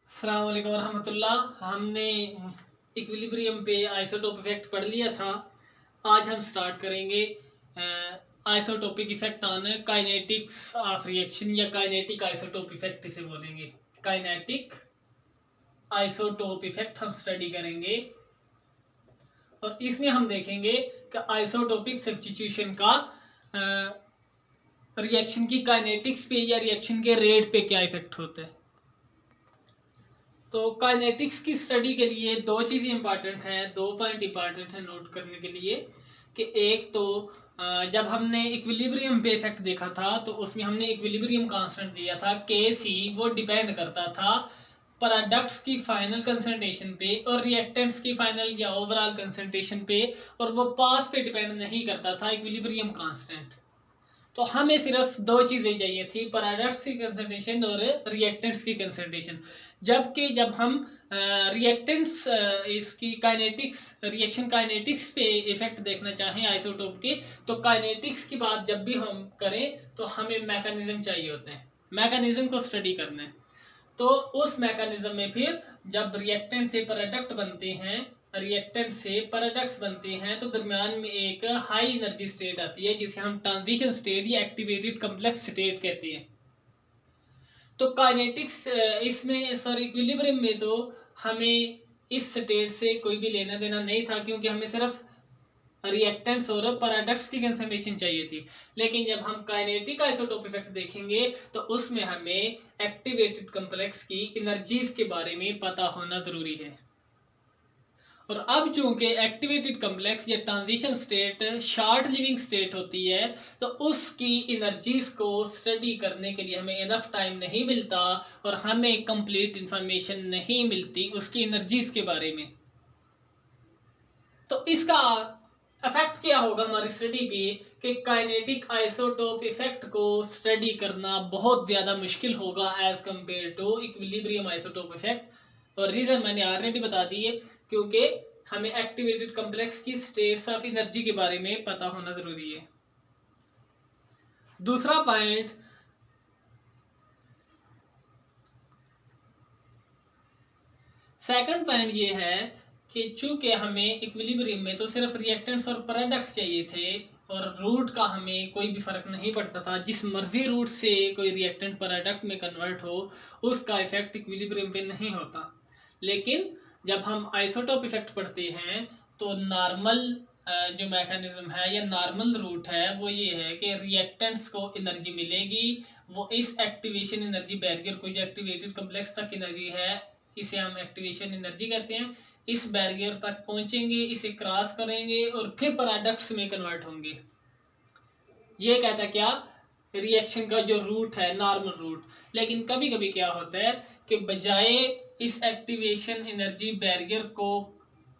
अस्सलाम वालेकुम रहमतुल्लाह। हमने इक्विलिब्रियम पे आइसोटोप इफेक्ट पढ़ लिया था। आज हम स्टार्ट करेंगे isotopic effect on kinetics of reaction या काइनेटिक आइसोटोप इफेक्ट इसे बोलेंगे। काइनेटिक आइसोटोप इफेक्ट हम स्टडी करेंगे और इसमें हम देखेंगे कि आइसोटोपिक सब्स्टिट्यूशन का रिएक्शन की काइनेटिक्स पे या रिएक्शन के रेट पे क्या इफेक्ट होता है। तो काइनेटिक्स की स्टडी के लिए दो चीज़ें इंपॉर्टेंट हैं, दो पॉइंट इंपॉर्टेंट हैं नोट करने के लिए कि एक तो जब हमने इक्विलिब्रियम पे इफेक्ट देखा था तो उसमें हमने इक्विलिब्रियम कांस्टेंट दिया था Kc, वो डिपेंड करता था प्रोडक्ट्स की फाइनल कंसंट्रेशन पे और रिएक्टेंट्स की फाइनल या ओवरऑल कंसंट्रेशन पे, और वो पाथ पे डिपेंड नहीं करता था इक्विलिब्रियम कांस्टेंट। तो हमें सिर्फ दो चीज़ें चाहिए थी, प्रोडक्ट्स की कंसंट्रेशन और रिएक्टेंट्स की कंसंट्रेशन। जबकि जब हम रिएक्टेंट्स इसकी काइनेटिक्स रिएक्शन काइनेटिक्स पे इफेक्ट देखना चाहें आइसोटोप के, तो काइनेटिक्स की बात जब भी हम करें तो हमें मैकेनिज्म चाहिए होते हैं, मैकेनिज्म को स्टडी करना है। तो उस मैकेनिज्म में फिर जब रिएक्टेंट से प्रोडक्ट बनते हैं, रिएक्टेंट से प्रोडक्ट्स बनते हैं, तो दरमियान में एक हाई एनर्जी स्टेट आती है जिसे हम ट्रांजिशन स्टेट या एक्टिवेटेड कॉम्प्लेक्स स्टेट कहते हैं। तो काइनेटिक्स इसमें इक्विलिब्रियम में तो हमें इस स्टेट से कोई भी लेना देना नहीं था, क्योंकि हमें सिर्फ रिएक्टेंट्स और प्रोडक्ट्स की कंसंट्रेशन चाहिए थी। लेकिन जब हम काइनेटिक आइसोटोप इफेक्ट देखेंगे तो उसमें हमें एक्टिवेटेड कॉम्प्लेक्स की एनर्जीज के बारे में पता होना जरूरी है। और अब चूंकि एक्टिवेटेड कॉम्प्लेक्स या transition state short living state होती है, तो उसकी एनर्जीज को स्टडी करने के लिए हमें इनफ टाइम नहीं मिलता और हमें कंप्लीट इंफॉर्मेशन नहीं मिलती उसकी एनर्जीज के बारे में। तो इसका इफेक्ट क्या होगा हमारी स्टडी पे कि काइनेटिक आइसोटोप इफेक्ट को स्टडी करना बहुत ज़्यादा मुश्किल होगा as compare to equilibrium isotope effect. और रीज़न मैंने ऑलरेडी बता दी है, क्योंकि हमें एक्टिवेटेड कॉम्प्लेक्स की स्टेट्स ऑफ एनर्जी के बारे में पता होना ज़रूरी है। दूसरा पॉइंट, सेकंड पॉइंट ये है कि चूंकि हमें इक्विलिब्रियम में तो सिर्फ रिएक्टेंट्स और प्रोडक्ट्स चाहिए थे और रूट का हमें कोई भी फर्क नहीं पड़ता था, जिस मर्जी रूट से कोई रिएक्टेंट प्रोडक्ट में कन्वर्ट हो उसका इफेक्ट इक्विलिब्रियम पे नहीं होता। लेकिन जब हम आइसोटोप इफेक्ट पढ़ते हैं तो नॉर्मल जो मैकेनिज्म है या नॉर्मल रूट है वो ये है कि रिएक्टेंट्स को एनर्जी मिलेगी, वो इस एक्टिवेशन एनर्जी बैरियर को, जो एक्टिवेटेड कॉम्प्लेक्स तक एनर्जी है इसे हम एक्टिवेशन एनर्जी कहते हैं, इस बैरियर तक पहुंचेंगे, इसे क्रॉस करेंगे और फिर प्रोडक्ट्स में कन्वर्ट होंगे। ये कहता है क्या, रिएक्शन का जो रूट है नॉर्मल रूट। लेकिन कभी कभी क्या होता है कि बजाय इस एक्टिवेशन एनर्जी बैरियर को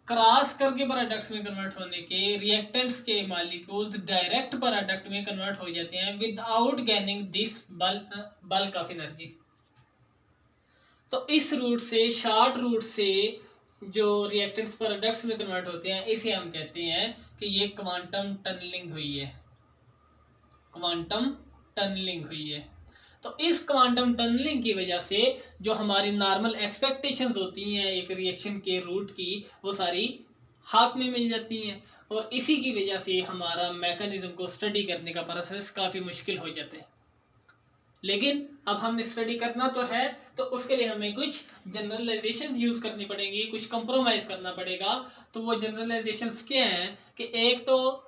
क्रॉस करके प्रोडक्ट्स में कन्वर्ट होने के, रिएक्टेंट्स के मॉलिक्यूल्स डायरेक्ट प्रोडक्ट में कन्वर्ट हो जाते हैं without gaining this bulk of energy. तो इस रूट से, शॉर्ट रूट से जो रिएक्टेंट्स प्रोडक्ट्स में कन्वर्ट होते हैं, इसे हम कहते हैं कि ये क्वांटम टनलिंग हुई है, क्वांटम टनलिंग हुई है। तो इस क्वांटम टनलिंग की वजह से जो हमारी नॉर्मल एक्सपेक्टेशंस होती हैं एक रिएक्शन के रूट की, वो सारी हाथ में मिल जाती हैं और इसी की वजह से हमारा मैकेनिज्म को स्टडी करने का प्रोसेस काफ़ी मुश्किल हो जाता है। लेकिन अब हमने स्टडी करना तो है, तो उसके लिए हमें कुछ जनरलाइजेशंस यूज़ करनी पड़ेंगी, कुछ कंप्रोमाइज़ करना पड़ेगा। तो वो जनरलाइजेशंस क्या हैं कि एक तो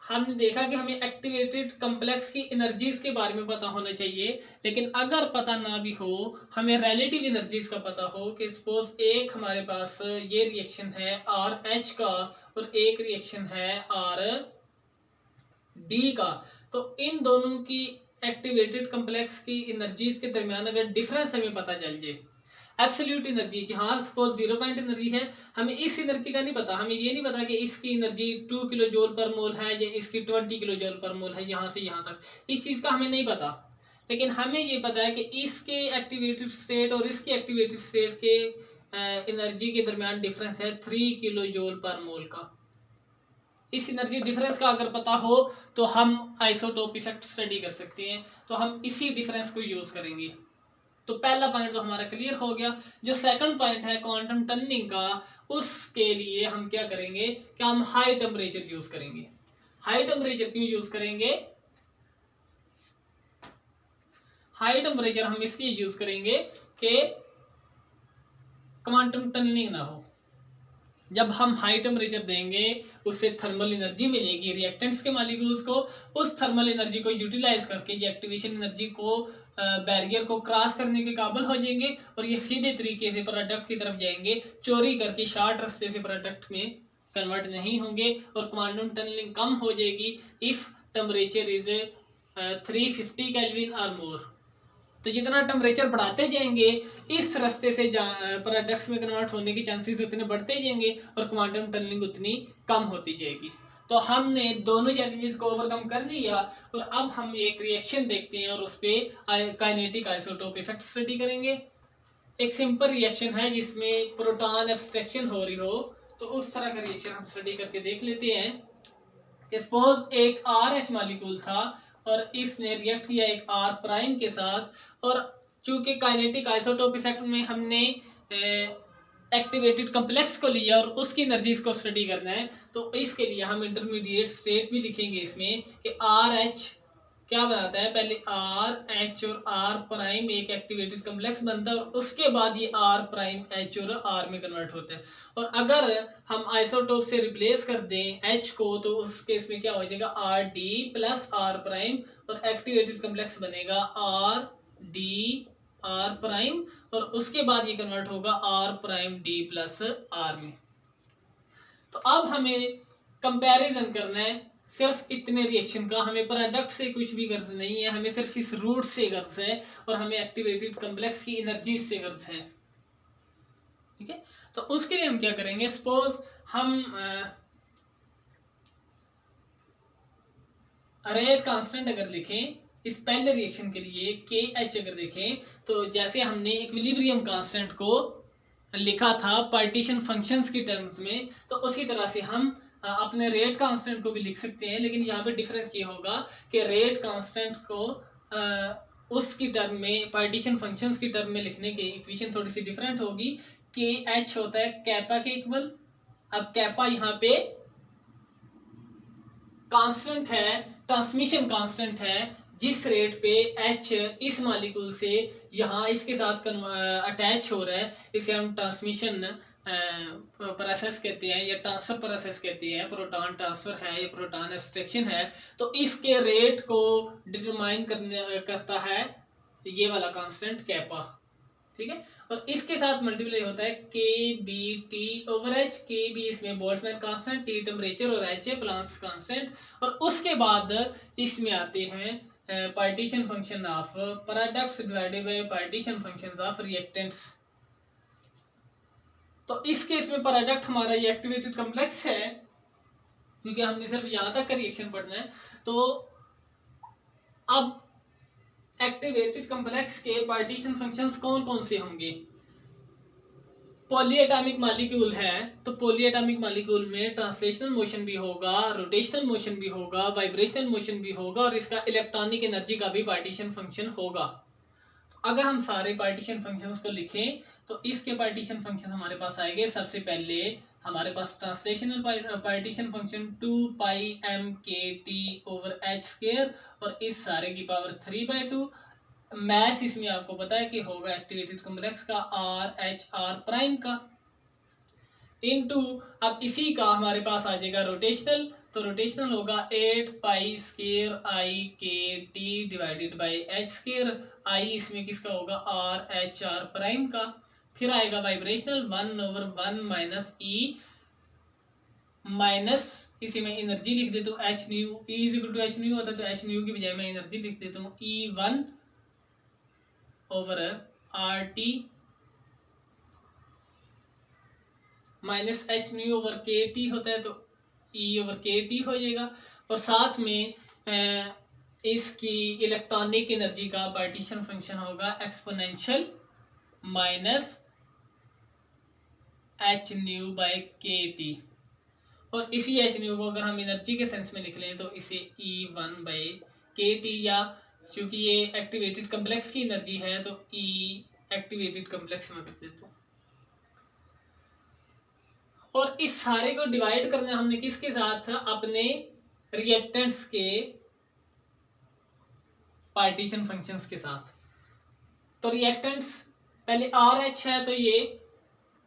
हमने देखा कि हमें एक्टिवेटेड कॉम्प्लेक्स की एनर्जीज के बारे में पता होना चाहिए, लेकिन अगर पता ना भी हो, हमें रिलेटिव एनर्जीज का पता हो कि सपोज एक हमारे पास ये रिएक्शन है RH का और एक रिएक्शन है RD का, तो इन दोनों की एक्टिवेटेड कॉम्प्लेक्स की एनर्जीज के दरमियान अगर डिफरेंस हमें पता चल जाए, एब्सोल्यूट एनर्जी, जहाँ सपोज 0 पॉइंट एनर्जी है, हमें इस एनर्जी का नहीं पता, हमें ये नहीं पता कि इसकी एनर्जी 2 किलो जूल पर मोल है या इसकी 20 किलो जूल पर मोल है, यहाँ से यहाँ तक इस चीज़ का हमें नहीं पता। लेकिन हमें ये पता है कि इसके एक्टिवेटेड स्टेट और इसकी एक्टिवेटेड स्टेट के एनर्जी के दरमियान डिफरेंस है 3 किलो जूल पर मोल का। इस एनर्जी डिफरेंस का अगर पता हो तो हम आइसोटोप इफेक्ट स्टडी कर सकते हैं, तो हम इसी डिफरेंस को यूज़ करेंगे। तो पहला पॉइंट तो हमारा क्लियर हो गया। जो सेकंड पॉइंट है क्वांटम टनलिंग का, उसके लिए हम क्या करेंगे कि हम हाई टेम्परेचर यूज करेंगे। हाई टेम्परेचर क्यों यूज करेंगे? हाई टेम्परेचर हम इसलिए यूज करेंगे कि क्वांटम टनलिंग ना हो। जब हम हाई टेम्परेचर देंगे उससे थर्मल एनर्जी मिलेगी रिएक्टेंट्स के मॉलिक्यूल्स को, उस थर्मल एनर्जी को यूटिलाइज करके ये एक्टिवेशन एनर्जी को बैरियर को क्रॉस करने के काबिल हो जाएंगे और ये सीधे तरीके से प्रोडक्ट की तरफ जाएंगे, चोरी करके शॉर्ट रास्ते से प्रोडक्ट में कन्वर्ट नहीं होंगे और क्वांटम टनलिंग कम हो जाएगी इफ टेम्परेचर इज 350 केल्विन और मोर। तो जितना टेम्परेचर बढ़ाते जाएंगे इस रास्ते से प्रोडक्ट्स में कन्वर्ट होने की चांसेस उतने बढ़ते जाएंगे और क्वांटम टनलिंग उतनी कम होती जाएगी। तो हमने दोनों चैलेंजेस को ओवरकम कर लिया और अब हम एक रिएक्शन देखते हैं और उस पर काइनेटिक आइसोटोप इफेक्ट स्टडी करेंगे। एक सिंपल रिएक्शन है जिसमें प्रोटॉन एब्स्ट्रैक्शन हो रही हो, तो उस तरह का रिएक्शन हम स्टडी करके देख लेते हैं कि सपोज एक RH मॉलिक्यूल था और इसने रिएक्ट किया एक R प्राइम के साथ, और चूंकि काइनेटिक आइसोटोप इफेक्ट में हमने एक्टिवेटेड कॉम्प्लेक्स को लिया और उसकी एनर्जीज को स्टडी करना है, तो इसके लिए हम इंटरमीडिएट स्टेट भी लिखेंगे इसमें कि RH क्या बनाता है, पहले RH और R प्राइम एक एक्टिवेटेड कॉम्प्लेक्स बनता है और उसके बाद ये R प्राइम H और R में कन्वर्ट होता है। और अगर हम आइसोटोप से रिप्लेस कर दें H को, तो उस केस में क्या हो जाएगा RD प्लस R प्राइम और एक्टिवेटेड कॉम्प्लेक्स बनेगा RD R प्राइम और उसके बाद ये कन्वर्ट होगा R prime D plus R में। तो अब हमें कंपैरिजन करना है सिर्फ इतने रिएक्शन का, हमें प्रोडक्ट से कुछ भी गर्ज नहीं है, हमें सिर्फ इस रूट से गर्ज है और हमें एक्टिवेटेड कॉम्प्लेक्स की एनर्जी से गर्ज है। ठीक है, तो उसके लिए हम क्या करेंगे, सपोज हम रेट कांस्टेंट अगर लिखें इस पहले रिएक्शन के लिए KH अगर देखें, तो जैसे हमने इक्विलिब्रियम कांस्टेंट को लिखा था पार्टीशन फंक्शंस की टर्म्स में, तो उसी तरह से हम अपने रेट कांस्टेंट को भी लिख सकते हैं। लेकिन यहाँ पे डिफरेंस ये होगा कि रेट कांस्टेंट को उसकी टर्म में पार्टीशन फंक्शंस की टर्म में लिखने की इक्वेशन थोड़ी सी डिफरेंट होगी। KH होता है कैपा के इक्वल। अब कैपा यहाँ पे कांस्टेंट है, ट्रांसमिशन कांस्टेंट है, जिस रेट पे H इस मॉलिक्यूल से यहाँ इसके साथ अटैच हो रहा है, इसे हम ट्रांसमिशन प्रोसेस कहते हैं या ट्रांसफर प्रोसेस कहते हैं। प्रोटॉन ट्रांसफर है या प्रोटॉन एब्स्ट्रैक्शन है, तो इसके रेट को डिटरमाइन करता है ये वाला कांस्टेंट कैपा। ठीक है, और इसके साथ मल्टीप्लाई होता है KBT/H। के बी इसमें बोल्ट्जमैन कांस्टेंट, T टेम्परेचर और H प्लांक्स कांस्टेंट, और उसके बाद इसमें आते हैं partition function of products divided by partition functions of reactants. तो इस केस में प्रोडक्ट हमारा ये एक्टिवेटेड कॉम्प्लेक्स है, क्योंकि हमने सिर्फ यहाँ तक का रिएक्शन पढ़ना है। तो अब एक्टिवेटेड कॉम्प्लेक्स के पार्टीशन फंक्शंस कौन कौन से होंगे। पॉलीएटॉमिक मॉलिक्यूल है, तो पॉलीएटॉमिक मॉलिक्यूल में ट्रांसलेशनल मोशन भी होगा, रोटेशनल मोशन भी होगा, वाइब्रेशनल मोशन भी होगा और इसका इलेक्ट्रॉनिक एनर्जी का भी पार्टीशन फंक्शन होगा। अगर हम सारे पार्टीशन फंक्शंस को लिखें तो इसके पार्टीशन फंक्शन हमारे पास आएंगे। सबसे पहले हमारे पास ट्रांसलेशनल पार्टीशन फंक्शन 2πmkt/h² और इस सारे की पावर 3/2। मैथ इसमें आपको पता है कि होगा एक्टिवेटेड कॉम्प्लेक्स का RH R प्राइम का इनटू, अब इसी का हमारे पास आ जाएगा रोटेशनल, तो रोटेशनल होगा 8π²IKT/h²। I इसमें किसका होगा RH R प्राइम का। फिर आएगा वाइब्रेशनल 1/1 - E माइनस, इसी में एनर्जी लिख देता हूँ H nu, E is equal to H nu होता है, तो H न्यू की बजाय मैं एनर्जी लिख देता हूँ E1/RT minus H new over KT होता है, तो E/KT हो जाएगा। और साथ में इसकी इलेक्ट्रॉनिक एनर्जी का पार्टीशन फंक्शन होगा एक्सपोनेंशियल माइनस h/KT। और इसी h न्यू को अगर हम एनर्जी के सेंस में लिख लें तो इसे E1/KT या क्योंकि ये एक्टिवेटेड कम्प्लेक्स की एनर्जी है तो ई एक्टिवेटेड कम्प्लेक्स में कर देता हूँ। और इस सारे को डिवाइड करना हमने किसके साथ, अपने रिएक्टेंट्स के पार्टीशन फंक्शंस के साथ। तो रिएक्टेंट्स पहले RH है तो ये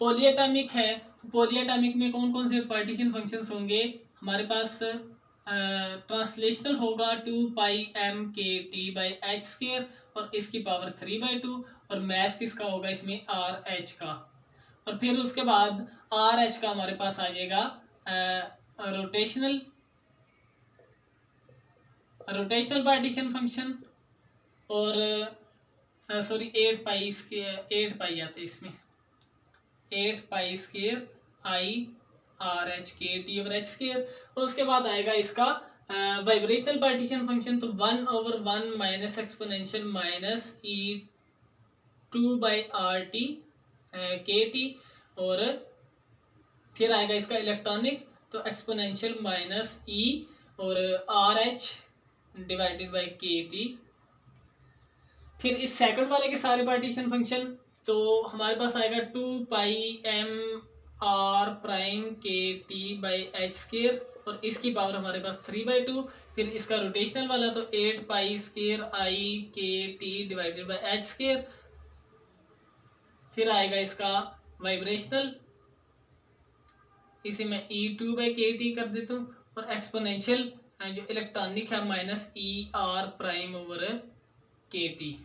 पॉलीएटॉमिक है, तो पॉलीएटॉमिक में कौन कौन से पार्टीशन फंक्शंस होंगे हमारे पास, ट्रांसलेशनल होगा 2πm/kT/h² और इसकी पावर 3/2, और मैथ किसका होगा इसमें RH का। और फिर उसके बाद RH का हमारे पास आ जाएगा रोटेशनल पार्टीशन फंक्शन, और सॉरी 8π आते इसमें 8π² IRHKT/h²। और उसके बाद आएगा इसका वाइब्रेशनल पार्टीशन फंक्शन, तो 1/1 - एक्सपोनेंशियल -E2/RT KT। और फिर आएगा इसका इलेक्ट्रॉनिक, तो एक्सपोनेंशियल -E और RH/KT। फिर इस सेकंड वाले के सारे पार्टीशन फंक्शन, तो हमारे पास आएगा 2πmR'/KT/h² और इसकी पावर हमारे पास 3/2। फिर इसका रोटेशनल वाला तो 8π² IKT/h²। फिर आएगा इसका वाइब्रेशनल, इसे मैं E2/KT कर देता हूँ, और एक्सपोनेंशियल जो इलेक्ट्रॉनिक है -ER'/KT।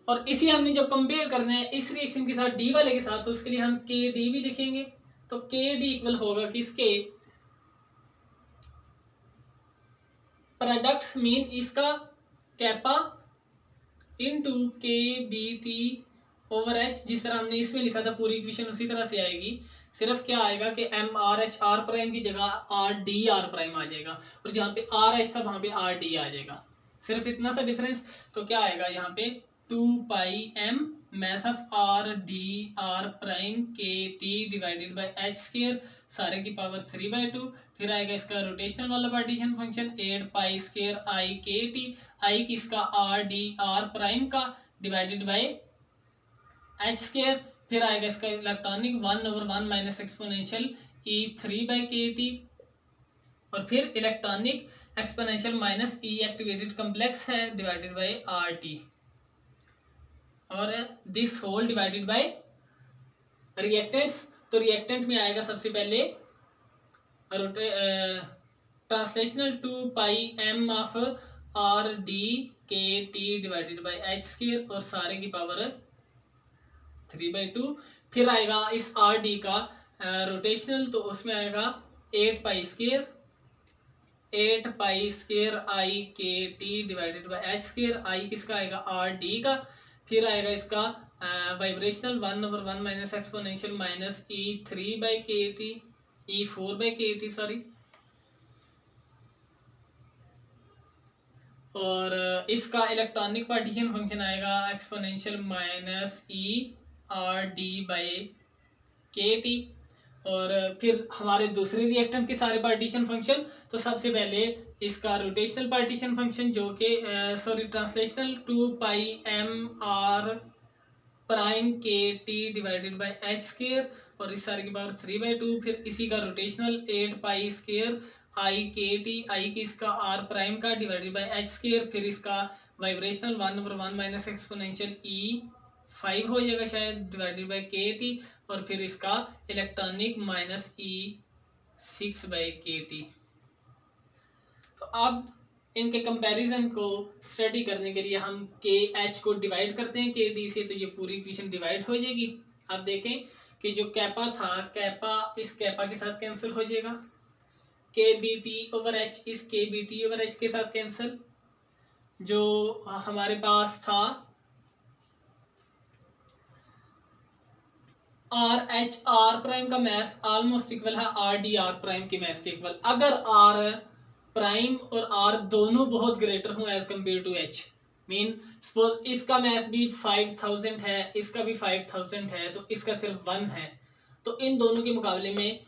और इसी हमने जब कंपेयर करना है इस रिएक्शन के साथ डी वाले के साथ, तो उसके लिए हम KD भी लिखेंगे। तो KD इक्वल होगा किसके, प्रोडक्ट्स मीन इसका कैपा इनटू KBT/H, जिस तरह हमने इसमें लिखा था पूरी इक्वेशन उसी तरह से आएगी। सिर्फ क्या आएगा कि MRH की जगह RDR' आ जाएगा, और जहाँ पे RH था वहाँ पे RD आ जाएगा, सिर्फ इतना सा डिफरेंस। तो क्या आएगा यहाँ पे 2πm mass of RDR'/KT/h², सारे की पावर 3/2। फिर आएगा इसका रोटेशनल वाला पार्टीशन फंक्शन 8π² IKT, I किसका RDR' का डिवाइडेड बाय h²। फिर आएगा इसका इलेक्ट्रॉनिक 1/1 - एक्सपोनेंशियल E3/KT, और फिर electronic exponential -E activated complex है डिवाइडेड बाय RT, और this whole divided by reactants. तो रिएक्टेंट में आएगा सबसे पहले ट्रांसलेशनल 2πm ऑफ RDKT/h², और सारे की पावर 3/2। फिर आएगा इस RD का रोटेशनल, तो उसमें आएगा 8π² IKT/h², I किसका आएगा RD का। फिर आएगा इसका वाइब्रेशनल 1/1 - एक्सपोनेंशियल E4/KT सॉरी, और इसका इलेक्ट्रॉनिक पार्टीशन फंक्शन आएगा एक्सपोनेंशियल -ERD/KT। और फिर हमारे दूसरे रिएक्टेंट के सारे पार्टीशन फंक्शन, तो सबसे पहले इसका रोटेशनल पार्टीशन फंक्शन जो कि सॉरी ट्रांसलेशनल 2πmR'/KT/h², और इस सारे की पावर 3/2। फिर इसी का रोटेशनल 8π² IKT, I की इसका R' का डिवाइडेड बाय h²। फिर इसका वाइब्रेशनल 1/1 - एक्सपोनेंशियल E5 हो जाएगा शायद डिवाइडेड बाय KT, और फिर इसका इलेक्ट्रॉनिक -E6/KT। तो अब इनके कंपैरिजन को स्टडी करने के लिए हम KH को डिवाइड करते हैं KD से, तो ये पूरी इक्वेशन डिवाइड हो जाएगी। अब देखें कि जो कैपा था, कैपा इस कैपा के साथ कैंसिल हो जाएगा, KBT/H इस KBT/H के साथ कैंसिल। जो हमारे पास था RH का मैस ऑलमोस्ट इक्वल है RDR' के मैस के इक्वल। अगर R' और R दोनों बहुत ग्रेटर हो as compare to H, mean suppose इसका मैस भी 5000 है, इसका भी 5000 है, तो इसका सिर्फ 1 है, तो इन दोनों के मुकाबले में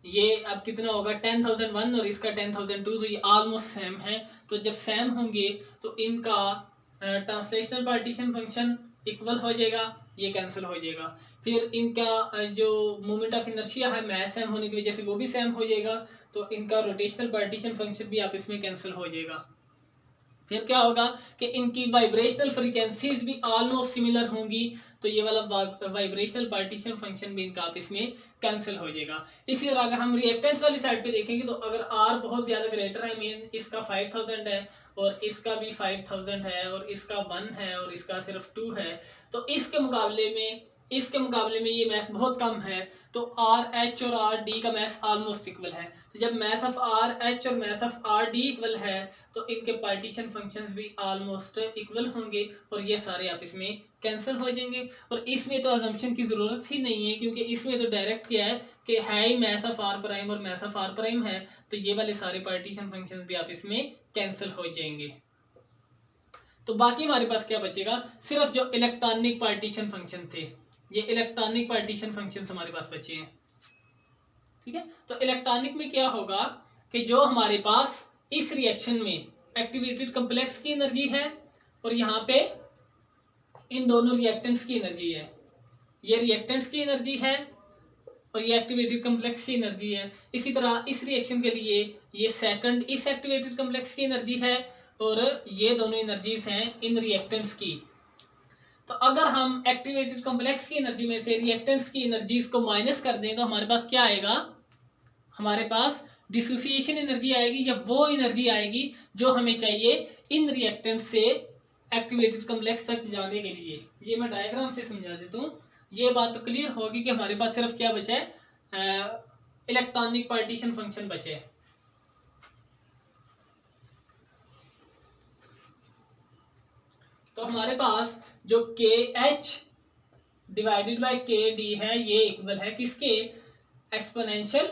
ये अब कितना होगा 10,001 और इसका 10,002, तो ये ऑलमोस्ट सेम है। तो जब सेम होंगे तो इनका ट्रांसलेशनल पार्टीशन फंक्शन इक्वल हो जाएगा, ये कैंसिल हो जाएगा। फिर इनका जो मोमेंट ऑफ इनर्शिया है मैथ सेम होने की वजह से वो भी सेम हो जाएगा, तो इनका रोटेशनल पार्टीशन फंक्शन भी आप इसमें कैंसिल हो जाएगा। फिर क्या होगा कि इनकी वाइब्रेशनल फ्रीक्वेंसीज भी ऑलमोस्ट सिमिलर होंगी, तो ये वाला वाइब्रेशनल पार्टीशन फंक्शन भी इनका आप इसमें कैंसिल हो जाएगा। इसी तरह अगर हम रिएक्टेंट्स वाली साइड पे देखेंगे तो अगर आर बहुत ज़्यादा ग्रेटर है, मीन इसका 5000 है और इसका भी 5000 है और इसका 1 है और इसका सिर्फ 2 है, तो इसके मुकाबले में ये मैथ बहुत कम है, तो आर एच और आर डी का मैथ ऑलमोस्ट इक्वल है। तो जब मैथ ऑफ आर एच और math of R D equal है तो इनके पार्टीशन फंक्शंस भी ऑलमोस्ट इक्वल होंगे और ये सारे आप इसमें कैंसिल हो जाएंगे। और इसमें तो अजम्पशन की ज़रूरत ही नहीं है, क्योंकि इसमें तो डायरेक्ट क्या है कि है ही मैथ ऑफ आर प्राइम और मैथ ऑफ आर प्राइम है, तो ये वाले सारे पार्टीशन फंक्शंस भी आप इसमें कैंसिल हो जाएंगे। तो बाकी हमारे पास क्या बचेगा, सिर्फ जो इलेक्ट्रॉनिक पार्टीशन फंक्शन थे, ये इलेक्ट्रॉनिक पार्टीशन फंक्शंस हमारे पास बचे हैं। ठीक है, तो इलेक्ट्रॉनिक में क्या होगा कि जो हमारे पास इस रिएक्शन में एक्टिवेटेड कॉम्प्लेक्स की एनर्जी है और यहाँ पे इन दोनों रिएक्टेंट्स की एनर्जी है, ये रिएक्टेंट्स की एनर्जी है और ये एक्टिवेटेड कॉम्प्लेक्स की एनर्जी है। इसी तरह इस रिएक्शन के लिए ये सेकंड इस एक्टिवेटेड कॉम्प्लेक्स की एनर्जी है और ये दोनों एनर्जीज हैं इन रिएक्टेंट्स की। तो अगर हम एक्टिवेटेड कॉम्प्लेक्स की एनर्जी में से रिएक्टेंट्स की एनर्जीज को माइनस कर दें तो हमारे पास क्या आएगा, हमारे पास डिसोसिएशन एनर्जी आएगी, या वो एनर्जी आएगी जो हमें चाहिए इन रिएक्टेंट से एक्टिवेटेड कॉम्प्लेक्स तक जाने के लिए। ये मैं डायग्राम से समझा देता हूँ, ये बात तो क्लियर होगी कि हमारे पास सिर्फ क्या बचा है, इलेक्ट्रॉनिक पार्टीशन फंक्शन बचे। तो हमारे पास जो K H divided by K D है ये इक्वल है किसके, exponential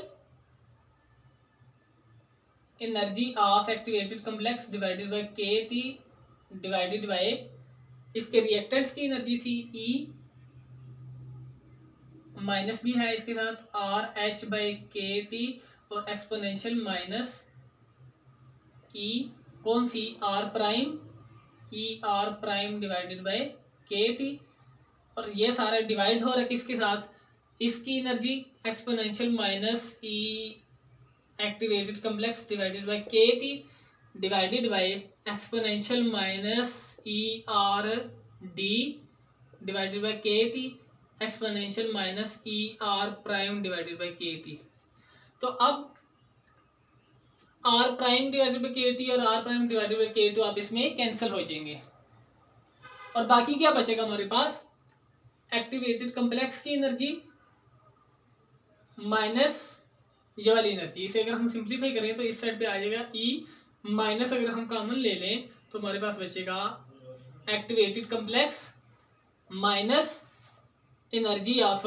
energy of activated complex divided by K T divided by इसके रिएक्टेंट्स की एनर्जी थी ई, माइनस भी है इसके साथ R H by K T और एक्सपोनेंशियल माइनस ई कौन सी R prime E R prime divided by K T, और ये सारा डिवाइड हो रहा है किसके साथ, इसकी energy exponential minus E activated complex divided by K T divided by exponential minus E R D divided by K T exponential minus E R prime divided by K T. तो अब R prime divided by K T और R prime divided by K two आप इसमें cancel हो जाएंगे और बाकी क्या बचेगा हमारे पास, एक्टिवेटेड कॉम्प्लेक्स की एनर्जी माइनस ये वाली एनर्जी। इसे अगर हम सिंप्लीफाई करें तो इस साइड पे आ जाएगा ई माइनस, अगर हम कॉमन ले लें तो हमारे पास बचेगा activated complex minus energy of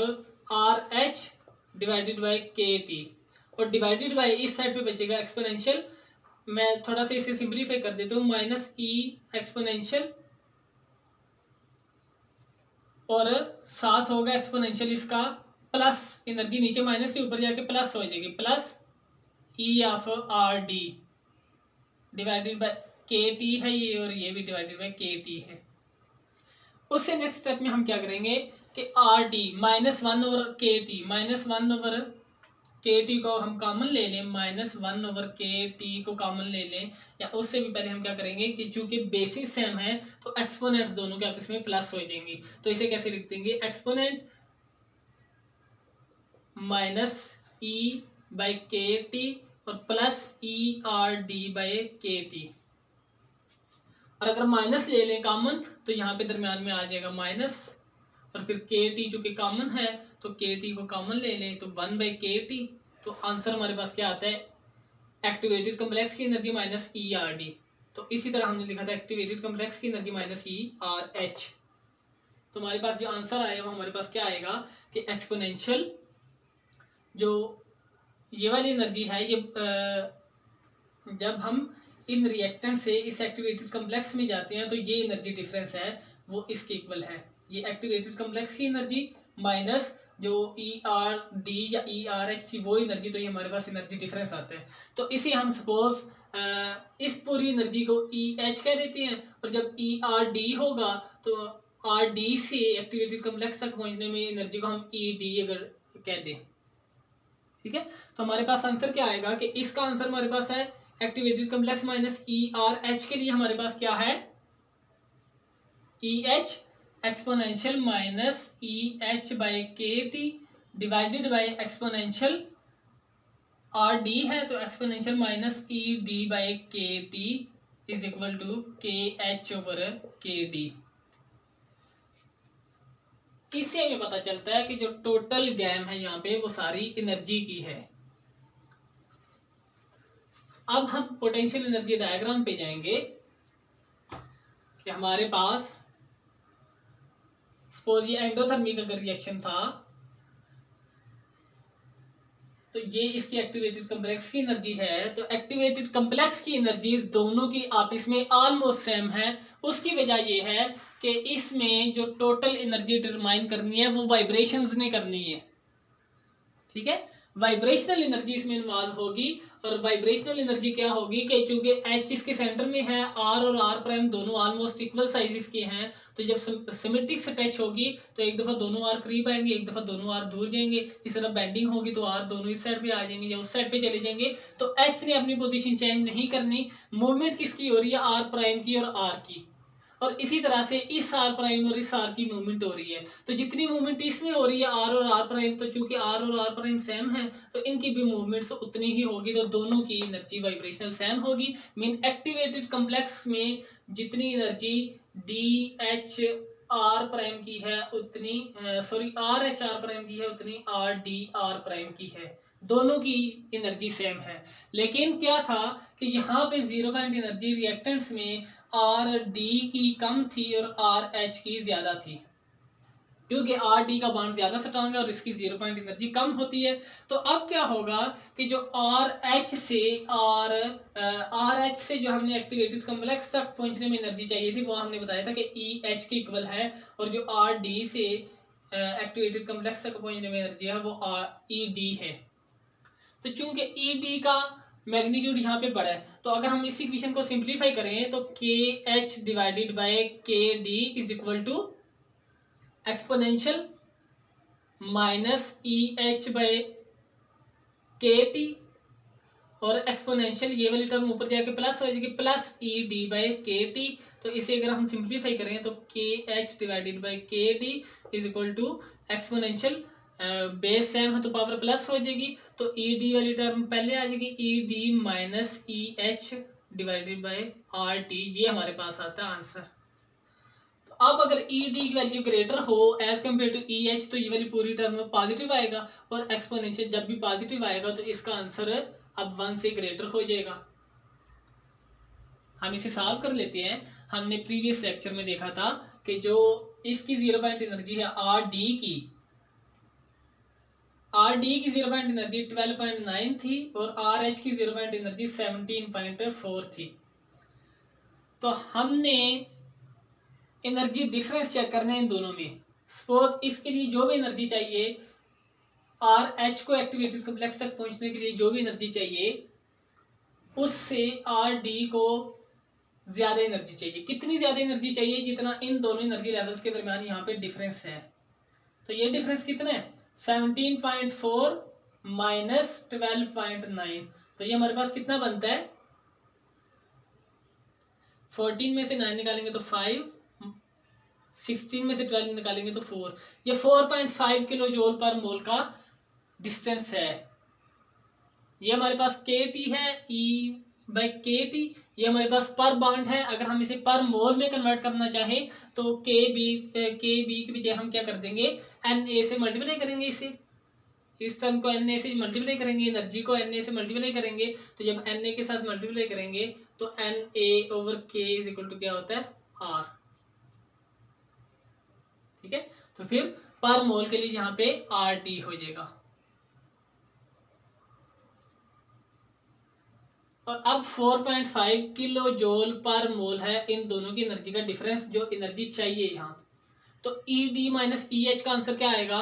R H divided by K T और डिवाइडेड बाय इस साइड पे बचेगा एक्सपोनेंशियल, मैं थोड़ा सा इसे सिंप्लीफाई कर देता हूँ, माइनस ई एक्सपोनेंशियल और साथ होगा एक्सपोनेंशियल इसका प्लस एनर्जी नीचे माइनस के ऊपर जाके प्लस हो जाएगी, plus E of are D divided by K T है ये और ये भी डिवाइडेड बाय के टी है। उससे नेक्स्ट स्टेप में हम क्या करेंगे कि R D minus one over के टी, माइनस वन ओवर के टी को हम कॉमन ले लें, माइनस वन ओवर के टी को कॉमन ले लें, या उससे भी पहले हम क्या करेंगे कि चूंकि बेसिस सेम है तो एक्सपोनेंट्स दोनों के आपस में प्लस हो जाएंगी, तो इसे कैसे लिख देंगे, एक्सपोनेंट माइनस ई बाई के टी और plus E R D by के टी, और अगर माइनस ले लें कॉमन तो यहाँ पे दरम्यान में आ जाएगा माइनस, और फिर के टी चूंकि कॉमन है तो के टी को कॉमन ले लें तो वन बाई के टी, तो आंसर हमारे पास क्या आता है, एक्टिवेटेड कॉम्प्लेक्स की energy minus E R D. तो इसी तरह हमने लिखा था एक्टिवेटेड कॉम्प्लेक्स की energy minus E R H. तो हमारे पास जो आंसर आएगा हमारे पास क्या आएगा कि एक्सपोनेंशियल जो ये वाली एनर्जी है ये जब हम इन रिएक्टेंट से इस एक्टिवेटेड कॉम्प्लेक्स में जाते हैं तो ये एनर्जी डिफरेंस है वो इसके इक्वल है, ये एक्टिवेटेड कॉम्प्लेक्स की एनर्जी माइनस जो ERD या ERH थी वो एनर्जी, तो ये हमारे पास एनर्जी डिफरेंस आता है। तो इसे हम सपोज इस पूरी एनर्जी को EH कह देते हैं, और जब ERD होगा तो RD से एक्टिवेटेड कॉम्प्लेक्स तक पहुंचने में एनर्जी को हम ED अगर कह दें, ठीक है। तो हमारे पास आंसर क्या आएगा कि इसका आंसर हमारे पास है एक्टिवेटेड कॉम्प्लेक्स माइनस ERH के लिए हमारे पास क्या है, EH exponential minus EH by KT divided by exponential RD है, तो exponential minus ED by KT is equal to KH over KD। इससे हमें पता चलता है कि जो टोटल गैम है यहाँ पे वो सारी एनर्जी की है। अब हम पोटेंशियल एनर्जी डायग्राम पे जाएंगे कि हमारे पास सपोज ये एंडोथर्मिक अगर रिएक्शन था, तो ये इसकी एक्टिवेटेड कॉम्प्लेक्स की एनर्जी है। तो एक्टिवेटेड कॉम्प्लेक्स की एनर्जी दोनों की आपस में ऑलमोस्ट सेम है। उसकी वजह ये है कि इसमें जो टोटल एनर्जी डिटरमाइन करनी है वो वाइब्रेशंस ने करनी है, ठीक है। वाइब्रेशनल एनर्जी इसमें इन्वॉल्व होगी, और वाइब्रेशनल एनर्जी क्या होगी कि चूंकि H इसके सेंटर में है, R और R प्राइम दोनों ऑलमोस्ट इक्वल साइजेस के हैं, तो जब सिमेट्रिक से टच होगी तो एक दफ़ा दोनों R करीब आएंगे, एक दफ़ा दोनों R दूर जाएंगे। इस तरह बेंडिंग होगी तो R दोनों इस साइड पे आ जाएंगे या उस साइड पे चले जाएंगे। तो H ने अपनी पोजीशन चेंज नहीं करनी, मूवमेंट किसकी हो रही है, R प्राइम की और R की, और इसी तरह से इस R प्राइम और इस R की मूवमेंट हो रही है। तो जितनी मूवमेंट इसमें हो रही है R और R प्राइम, तो चूंकि R और R प्राइम सेम है तो इनकी भी मूवमेंट्स उतनी ही होगी, तो दोनों की एनर्जी वाइब्रेशनल सेम होगी। मीन एक्टिवेटेड कॉम्प्लेक्स में जितनी एनर्जी DH R प्राइम की है उतनी RH R प्राइम की है उतनी RD R प्राइम की है, दोनों की एनर्जी सेम है। लेकिन क्या था कि यहाँ पे जीरो पॉइंट एनर्जी रिएक्टेंट्स में RD की कम थी और RH की ज्यादा थी, क्योंकि RD का बॉन्ड ज्यादा स्ट्रांग है और इसकी जीरो पॉइंट एनर्जी कम होती है। तो अब क्या होगा कि जो RH से जो हमने एक्टिवेटेड कॉम्प्लेक्स तक पहुंचने में एनर्जी चाहिए थी वो हमने बताया था कि EH के इक्वल है, और जो RD से एक्टिवेटेड कॉम्प्लेक्स तक पहुंचने में एनर्जी है वो ED है। तो चूंकि ED का मैग्नीट्यूड यहाँ पे बड़ा है, तो अगर हम इस इक्वेशन को सिंप्लीफाई करें तो KH divided by KD is equal to exponential minus EH by KT, और एक्सपोनेंशियल ये वाली टर्म ऊपर जाके प्लस हो जाएगी प्लस ED बाय KT। तो इसे अगर हम सिंप्लीफाई करें तो KH divided by KD is equal to exponential base same है तो पावर प्लस हो जाएगी, तो ED वाली टर्म पहले आ जाएगी, ED minus EH divided by RT, ये हमारे पास आता है आंसर। तो अब अगर ED की वैल्यू ग्रेटर हो एज कम्पेयर टू EH तो ये वाली पूरी टर्म पॉजिटिव आएगा, और एक्सपोनेंशियल जब भी पॉजिटिव आएगा तो इसका आंसर अब 1 से ग्रेटर हो जाएगा। हम इसे सॉल्व कर लेते हैं। हमने प्रीवियस लेक्चर में देखा था कि जो इसकी जीरो पॉइंट एनर्जी है RD की जीरो पॉइंट एनर्जी 12.9 थी और RH की जीरो पॉइंट एनर्जी 17.4 थी। तो हमने एनर्जी डिफरेंस चेक करना है इन दोनों में। सपोज इसके लिए जो भी एनर्जी चाहिए, RH को एक्टिवेटेड कॉम्प्लेक्स तक पहुंचने के लिए जो भी एनर्जी चाहिए उससे RD को ज्यादा एनर्जी चाहिए। कितनी ज्यादा एनर्जी चाहिए, जितना इन दोनों एनर्जी लेवल्स के दरमियान यहाँ पे डिफरेंस है। तो ये डिफरेंस कितना है, 17.4 माइनस 12.9, तो ये हमारे पास कितना बनता है, 14 में से 9 निकालेंगे तो 5, 16 में से 12 निकालेंगे तो 4, ये 4.5 किलो जूल पर मोल का डिस्टेंस है। ये हमारे पास KT है, E/KT, ये हमारे पास पर बॉन्ड है। अगर हम इसे पर मोल में कन्वर्ट करना चाहें तो KB के बजाय हम क्या कर देंगे, Na से मल्टीप्लाई करेंगे, इस टर्म को Na से मल्टीप्लाई करेंगे, एनर्जी को Na से मल्टीप्लाई करेंगे। तो जब Na के साथ मल्टीप्लाई करेंगे तो Na/K इज इक्वल टू क्या होता है, R, ठीक है। तो फिर पर मोल के लिए यहाँ पे RT हो जाएगा। और अब 4.5 किलो जूल पर मोल है इन दोनों की एनर्जी का डिफरेंस, जो एनर्जी चाहिए यहाँ। तो ED माइनस EH का आंसर क्या आएगा,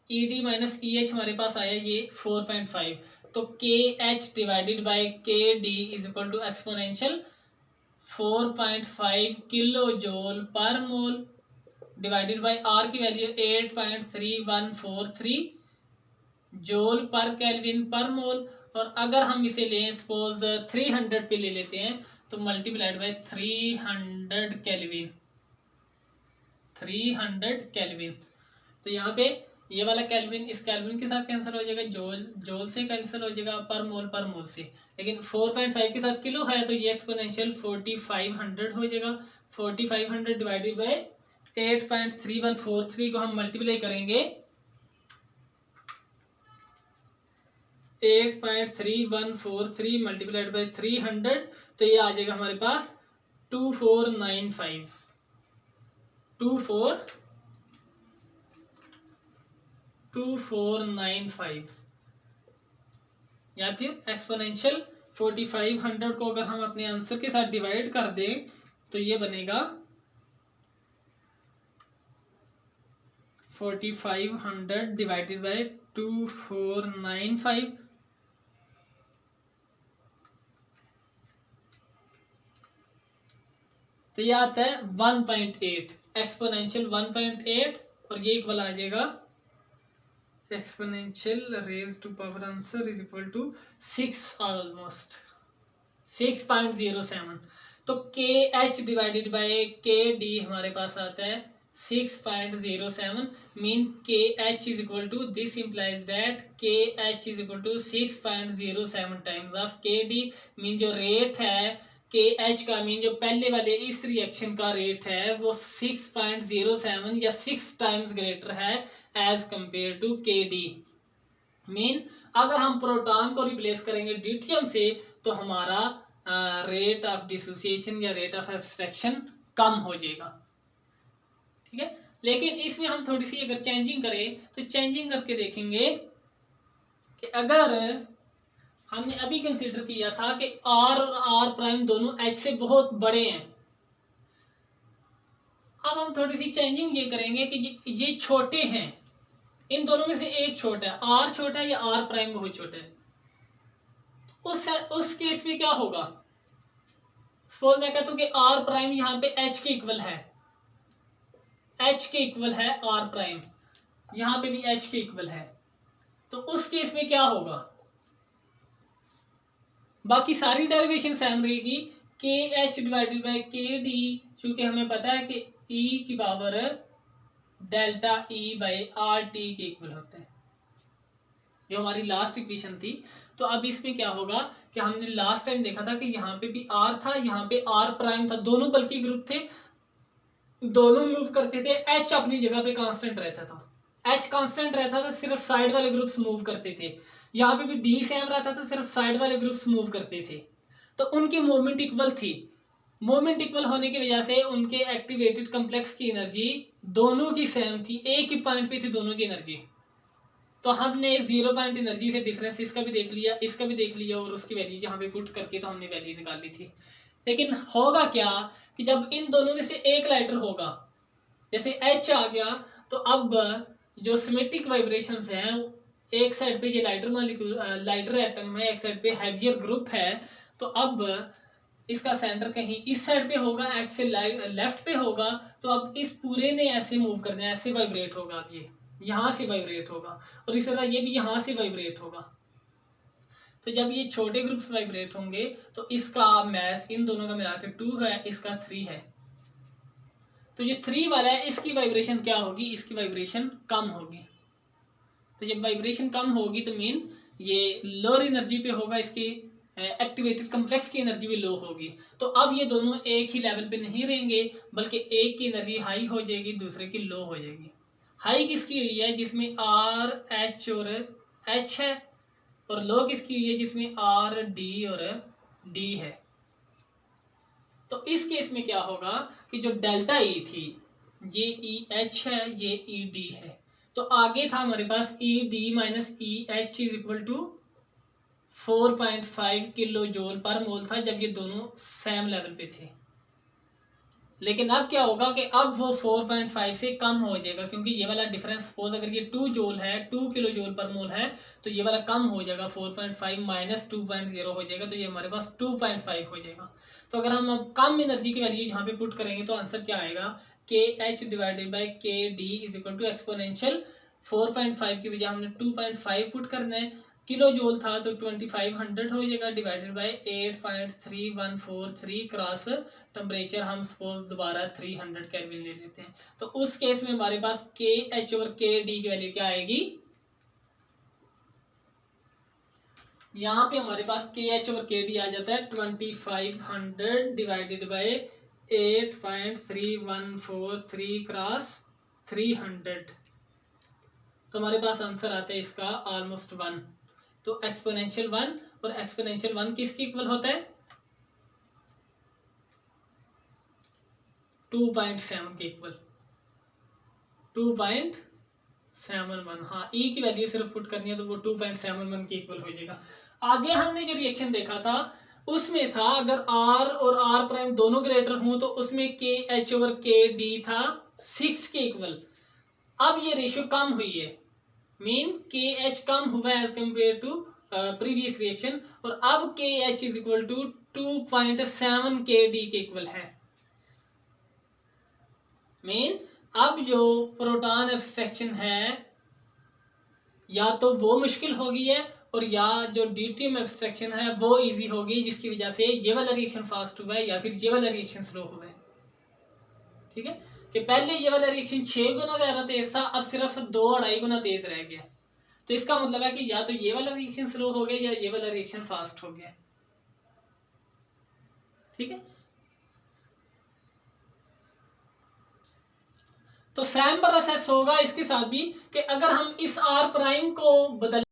E D minus E H हमारे पास आया ये 4.5, तो K H divided by K D is equal to exponential 4.5 kilo joule per mole divided by R की वैल्यू 8.3143 जोल पर केल्विन पर मोल। और अगर हम इसे लें सपोज 300 पे ले लेते हैं तो मल्टीप्लाइड बाई 300 केल्विन, 300 केल्विन। तो यहाँ पे ये वाला केल्विन इस केल्विन के साथ कैंसिल हो जाएगा, जोल से कैंसिल हो जाएगा, पर मोल से। लेकिन 4.5 के साथ किलो है तो ये एक्सपोनेंशियल 4500 हो जाएगा। 4500 डिवाइडेड बाई 8.3143 को हम मल्टीप्लाई करेंगे 8.3143 मल्टीप्लाइड बाई 300, तो ये आ जाएगा हमारे पास 2495 2495। या फिर एक्सपोनेंशियल 4500 को अगर हम अपने आंसर के साथ डिवाइड कर दें तो ये बनेगा 4500 डिवाइडेड बाई 2495, तो ये आता है 1.8 एक्सपोनेंशियल 1.8, और ये इक्वल आ जाएगा exponential raise to power answer is equal to 6 almost 6.07। तो K H divided by K D हमारे पास आता है 6.07, mean K H is equal to, this implies that K H is equal to 6.07 times of K D. Mean जो rate है K H का, mean जो पहले वाले इस रिएक्शन का रेट है वो 6.07 या 6 टाइम्स ग्रेटर है एज कंपेयर टू के डी। मीन अगर हम प्रोटॉन को रिप्लेस करेंगे ड्यूटियम से तो हमारा रेट ऑफ डिसोसिएशन या रेट ऑफ एब्स्ट्रैक्शन कम हो जाएगा, ठीक है। लेकिन इसमें हम थोड़ी सी अगर चेंजिंग करें तो चेंजिंग करके देखेंगे कि अगर हमने अभी कंसीडर किया था कि आर और आर प्राइम दोनों एच से बहुत बड़े हैं, अब हम थोड़ी सी चेंजिंग ये करेंगे कि ये छोटे हैं, इन दोनों में से एक छोटा है, आर छोटा है या आर प्राइम बहुत छोटा है। उस केस में क्या होगा, सपोज मैं कहता हूं कि आर प्राइम यहाँ पे एच के इक्वल है, एच के इक्वल है आर प्राइम, यहां पे भी एच के इक्वल है, तो उस केस में क्या होगा, बाकी सारी डेरिवेशन सेम रहेगी। के H divided by K D, चूंकि हमें पता है कि ई की power delta E by R T के इक्वल होता है, ये हमारी लास्ट इक्वेशन थी। तो अब इसमें क्या होगा कि हमने लास्ट टाइम देखा था कि यहाँ पे भी आर था, यहाँ पे आर प्राइम था, दोनों बल्कि ग्रुप थे, दोनों मूव करते थे, एच अपनी जगह पे कांस्टेंट रहता था, एच कांस्टेंट रहता था, सिर्फ साइड वाले ग्रुप्स मूव करते थे। यहाँ पे भी डी सेम रहता था, सिर्फ साइड वाले ग्रुप्स मूव करते थे, तो उनकी मूवमेंट इक्वल थी। मूवमेंट इक्वल होने की वजह से उनके एक्टिवेटेड कॉम्प्लेक्स की एनर्जी दोनों की सेम थी, एक ही पॉइंट पे थी दोनों की एनर्जी। तो हमने 0 पॉइंट एनर्जी से डिफरेंस इसका भी देख लिया, इसका भी देख लिया, और उसकी वैल्यू यहाँ पे पुट करके तो हमने वैल्यू निकाल ली थी। लेकिन होगा क्या कि जब इन दोनों में से एक लाइटर होगा, जैसे एच आ गया, तो अब जो सिमेट्रिक वाइब्रेशंस हैं, एक साइड पे ये लाइटर एटम है, एक साइड पे हैवियर ग्रुप है, तो अब इसका सेंटर कहीं इस साइड पे होगा, एच से लेफ्ट पे होगा, तो अब इस पूरे ने ऐसे मूव करना है, ऐसे वाइब्रेट होगा, अब ये यहाँ से वाइब्रेट होगा, और इस तरह ये भी यहाँ से वाइब्रेट होगा। तो जब ये छोटे ग्रुप्स वाइब्रेट होंगे तो इसका मैस इन दोनों का मिला के 2 है, इसका 3 है, तो ये 3 वाला है, इसकी वाइब्रेशन क्या होगी, इसकी वाइब्रेशन कम होगी। तो जब वाइब्रेशन कम होगी तो मीन ये लोअर एनर्जी पे होगा, इसकी एक्टिवेटेड कॉम्प्लेक्स की एनर्जी भी लो होगी। तो अब ये दोनों एक ही लेवल पे नहीं रहेंगे, बल्कि एक की एनर्जी हाई हो जाएगी, दूसरे की लो हो जाएगी। हाई किसकी हुई है, जिसमें आर एच और एच है, और लो किसकी हुई है, जिसमें आर डी और डी है। तो इस केस में क्या होगा कि जो डेल्टा ई थी, ये ई एच है, ये ई डी है, तो आगे था हमारे पास E D minus E H is equal to 4.5 kilo joule पर मोल था, जब ये दोनों सेम लेवल पे थे। लेकिन अब क्या होगा कि अब वो 4.5 से कम हो जाएगा, क्योंकि ये वाला डिफरेंस, सपोज अगर ये 2 जूल है, 2 किलो जूल पर मोल है, तो ये वाला कम हो जाएगा, 4.5 माइनस 2.0 हो जाएगा, तो ये हमारे पास 2.5 हो जाएगा। तो अगर हम अब कम एनर्जी की वैल्यू यहाँ पे पुट करेंगे तो आंसर क्या आएगा, K H divided by K D is equal to exponential 4.5 की बजाय हमने 2.5 पुट करना है, किलो जूल था तो 2500 हो जाएगा, डिवाइडेड बाय 8.3143 क्रॉस टेम्परेचर हम सपोज दोबारा 300 केल्विन ले लेते हैं, तो उस केस में हमारे पास के एच ओवर के डी की वैल्यू क्या आएगी, यहाँ पे हमारे पास के एच ओवर के डी आ जाता है 2500 डिवाइडेड बाय 8.3143 क्रॉस 300, तो हमारे पास आंसर आता है इसका ऑलमोस्ट 1। तो एक्सपोनेंशियल 1 और एक्सपोनेंशियल 1 किसके इक्वल होता है, 2.7 के इक्वल, 2.71। हाँ, ई की वैल्यू सिर्फ पुट करनी है तो वो 2.71 के इक्वल हो जाएगा। आगे हमने जो रिएक्शन देखा था उसमें था अगर आर और आर प्राइम दोनों ग्रेटर हों तो उसमें के एच ओवर के डी था 6 के इक्वल। अब ये रेशियो कम हुई है, मीन के एच कम हुआ है as compare to previous reaction, और अब के एच इज इक्वल टू 2.7 के डी के इक्वल है। मीन अब जो प्रोटॉन एब्स्ट्रैक्शन है या तो वो मुश्किल हो गई है और या जो ड्यूटेरियम एब्स्ट्रैक्शन है वो इजी हो गई, जिसकी वजह से ये वाला रिएक्शन फास्ट हुआ है या फिर ये वाला रिएक्शन स्लो हुआ है। ठीक है, कि पहले ये वाला रिएक्शन 6 गुना ज्यादा तेज था, अब सिर्फ 2-2.5 गुना तेज रह गया। तो इसका मतलब है कि या तो ये वाला रिएक्शन स्लो हो गया या ये वाला रिएक्शन फास्ट हो गया। ठीक है, तो सेम प्रोसेस होगा इसके साथ भी कि अगर हम इस आर प्राइम को बदल